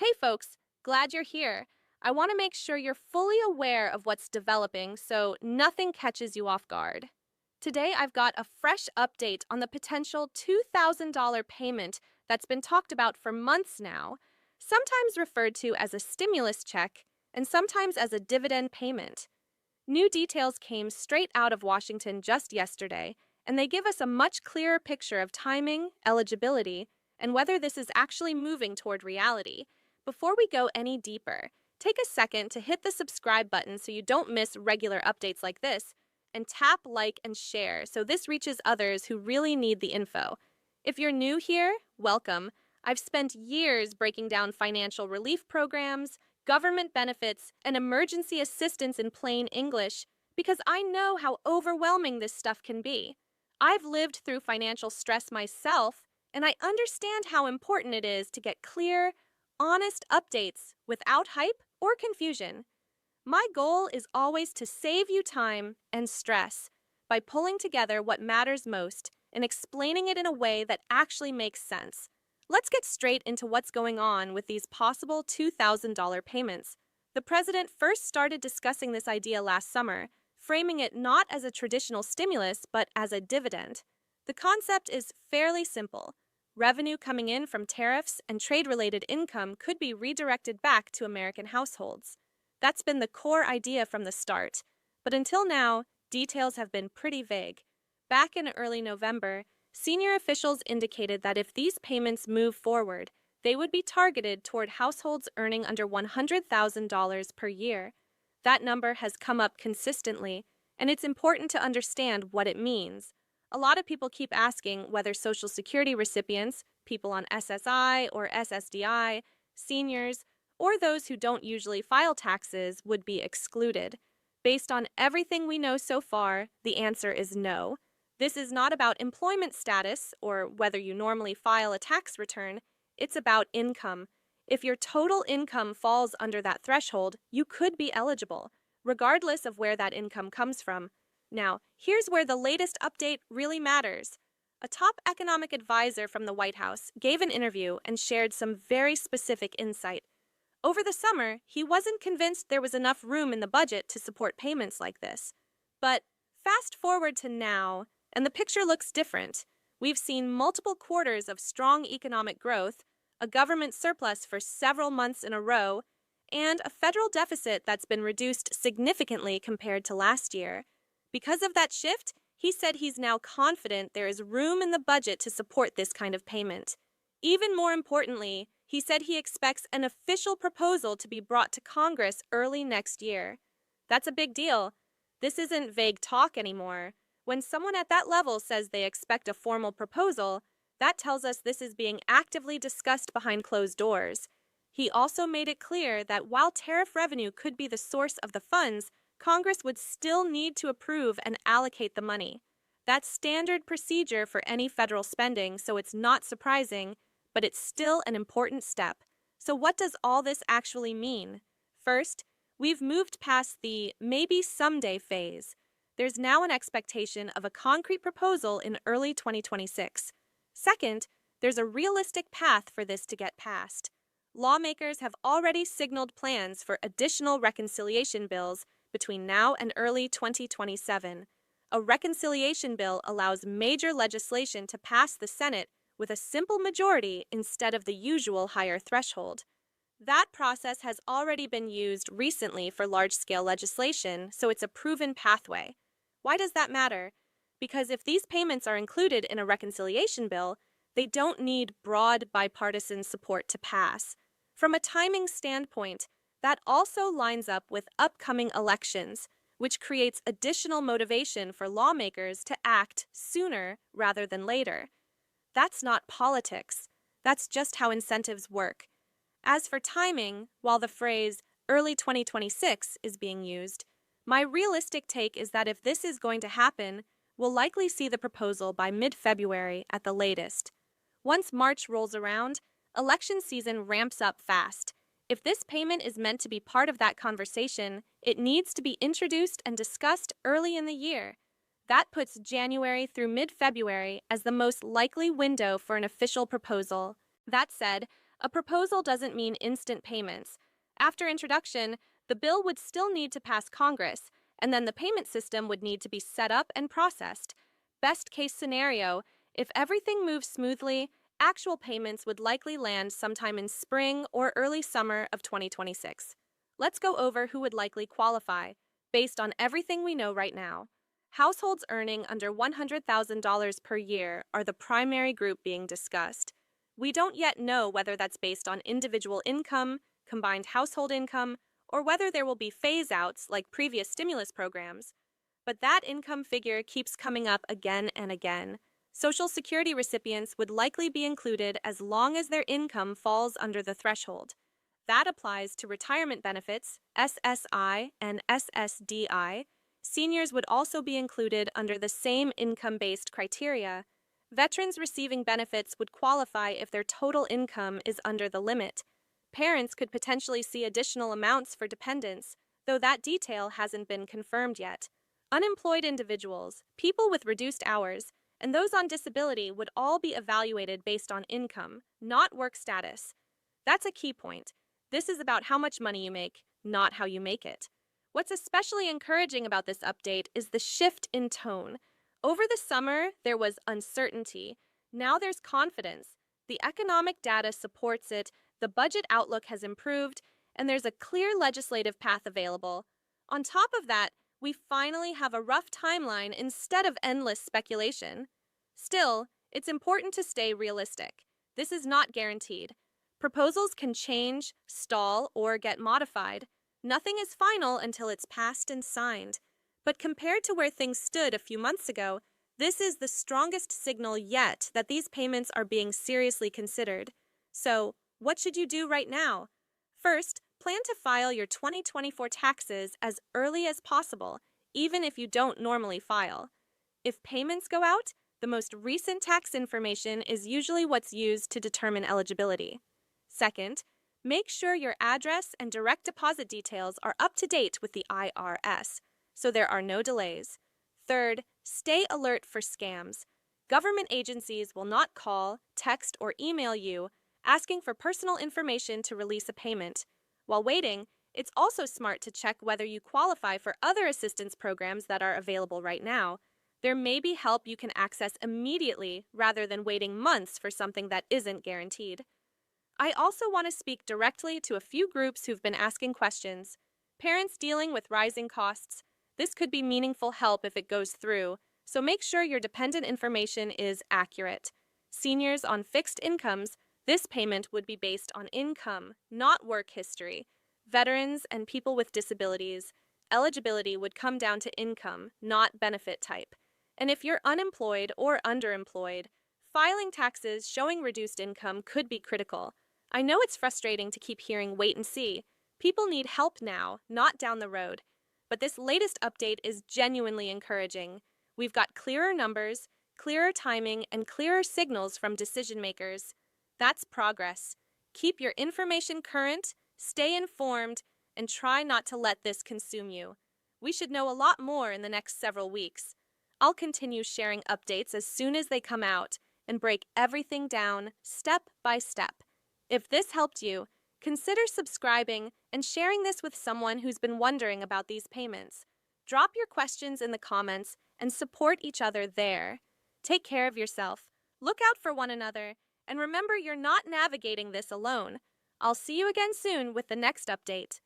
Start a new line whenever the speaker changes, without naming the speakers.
Hey folks, glad you're here. I want to make sure you're fully aware of what's developing so nothing catches you off guard. Today, I've got a fresh update on the potential $2,000 payment that's been talked about for months now, sometimes referred to as a stimulus check and sometimes as a dividend payment. New details came straight out of Washington just yesterday, and they give us a much clearer picture of timing, eligibility, and whether this is actually moving toward reality. Before we go any deeper, take a second to hit the subscribe button so you don't miss regular updates like this, and tap like and share so this reaches others who really need the info. If you're new here, welcome. I've spent years breaking down financial relief programs, government benefits, and emergency assistance in plain English because I know how overwhelming this stuff can be. I've lived through financial stress myself, and I understand how important it is to get clear, honest updates without hype or confusion. My goal is always to save you time and stress by pulling together what matters most and explaining it in a way that actually makes sense. Let's get straight into what's going on with these possible $2,000 payments. The president first started discussing this idea last summer, framing it not as a traditional stimulus but as a dividend. The concept is fairly simple. Revenue coming in from tariffs and trade-related income could be redirected back to American households. That's been the core idea from the start, but until now, details have been pretty vague. Back in early November, senior officials indicated that if these payments move forward, they would be targeted toward households earning under $100,000 per year. That number has come up consistently, and it's important to understand what it means. A lot of people keep asking whether Social Security recipients, people on SSI or SSDI, seniors, or those who don't usually file taxes would be excluded. Based on everything we know so far, the answer is no. This is not about employment status or whether you normally file a tax return. It's about income. If your total income falls under that threshold, you could be eligible, regardless of where that income comes from. Now, here's where the latest update really matters. A top economic advisor from the White House gave an interview and shared some very specific insight. Over the summer, he wasn't convinced there was enough room in the budget to support payments like this. But fast forward to now, and the picture looks different. We've seen multiple quarters of strong economic growth, a government surplus for several months in a row, and a federal deficit that's been reduced significantly compared to last year. Because of that shift, he said he's now confident there is room in the budget to support this kind of payment. Even more importantly, he said he expects an official proposal to be brought to Congress early next year. That's a big deal. This isn't vague talk anymore. When someone at that level says they expect a formal proposal, that tells us this is being actively discussed behind closed doors. He also made it clear that while tariff revenue could be the source of the funds, Congress would still need to approve and allocate the money. That's standard procedure for any federal spending, so it's not surprising, but it's still an important step. So what does all this actually mean? First, we've moved past the maybe someday phase. There's now an expectation of a concrete proposal in early 2026. Second, there's a realistic path for this to get passed. Lawmakers have already signaled plans for additional reconciliation bills between now and early 2027. A reconciliation bill allows major legislation to pass the Senate with a simple majority instead of the usual higher threshold. That process has already been used recently for large-scale legislation, so it's a proven pathway. Why does that matter? Because if these payments are included in a reconciliation bill, they don't need broad bipartisan support to pass. From a timing standpoint, that also lines up with upcoming elections, which creates additional motivation for lawmakers to act sooner rather than later. That's not politics. That's just how incentives work. As for timing, while the phrase early 2026 is being used, my realistic take is that if this is going to happen, we'll likely see the proposal by mid-February at the latest. Once March rolls around, election season ramps up fast. If this payment is meant to be part of that conversation, it needs to be introduced and discussed early in the year. That puts January through mid-February as the most likely window for an official proposal. That said, A proposal doesn't mean instant payments. After introduction, the bill would still need to pass Congress, and then the payment system would need to be set up and processed. Best case scenario, if everything moves smoothly, actual payments would likely land sometime in spring or early summer of 2026. Let's go over who would likely qualify, based on everything we know right now. Households earning under $100,000 per year are the primary group being discussed. We don't yet know whether that's based on individual income, combined household income, or whether there will be phase-outs like previous stimulus programs. But that income figure keeps coming up again and again. Social Security recipients would likely be included as long as their income falls under the threshold. That applies to retirement benefits, SSI and SSDI. Seniors would also be included under the same income-based criteria. Veterans receiving benefits would qualify if their total income is under the limit. Parents could potentially see additional amounts for dependents, though that detail hasn't been confirmed yet. Unemployed individuals, people with reduced hours, and those on disability would all be evaluated based on income, not work status. That's a key point. This is about how much money you make, not how you make it. What's especially encouraging about this update is the shift in tone. Over the summer, there was uncertainty. Now there's confidence. The economic data supports it, the budget outlook has improved, and there's a clear legislative path available. On top of that, we finally have a rough timeline instead of endless speculation. Still, it's important to stay realistic. This is not guaranteed. Proposals can change, stall, or get modified. Nothing is final until it's passed and signed. But compared to where things stood a few months ago, this is the strongest signal yet that these payments are being seriously considered. So, what should you do right now? First, plan to file your 2024 taxes as early as possible, even if you don't normally file. If payments go out, the most recent tax information is usually what's used to determine eligibility. Second, make sure your address and direct deposit details are up to date with the IRS, so there are no delays. Third, stay alert for scams. Government agencies will not call, text, or email you asking for personal information to release a payment. While waiting, it's also smart to check whether you qualify for other assistance programs that are available right now. There may be help you can access immediately rather than waiting months for something that isn't guaranteed. I also want to speak directly to a few groups who've been asking questions. Parents dealing with rising costs. This could be meaningful help if it goes through, so make sure your dependent information is accurate. Seniors on fixed incomes, this payment would be based on income, not work history. Veterans and people with disabilities, eligibility would come down to income, not benefit type. And if you're unemployed or underemployed, filing taxes showing reduced income could be critical. I know it's frustrating to keep hearing wait and see. People need help now, not down the road. But this latest update is genuinely encouraging. We've got clearer numbers, clearer timing, and clearer signals from decision makers. That's progress. Keep your information current, stay informed, and try not to let this consume you. We should know a lot more in the next several weeks. I'll continue sharing updates as soon as they come out and break everything down step by step. If this helped you, consider subscribing and sharing this with someone who's been wondering about these payments. Drop your questions in the comments and support each other there. Take care of yourself, look out for one another, and remember you're not navigating this alone. I'll see you again soon with the next update.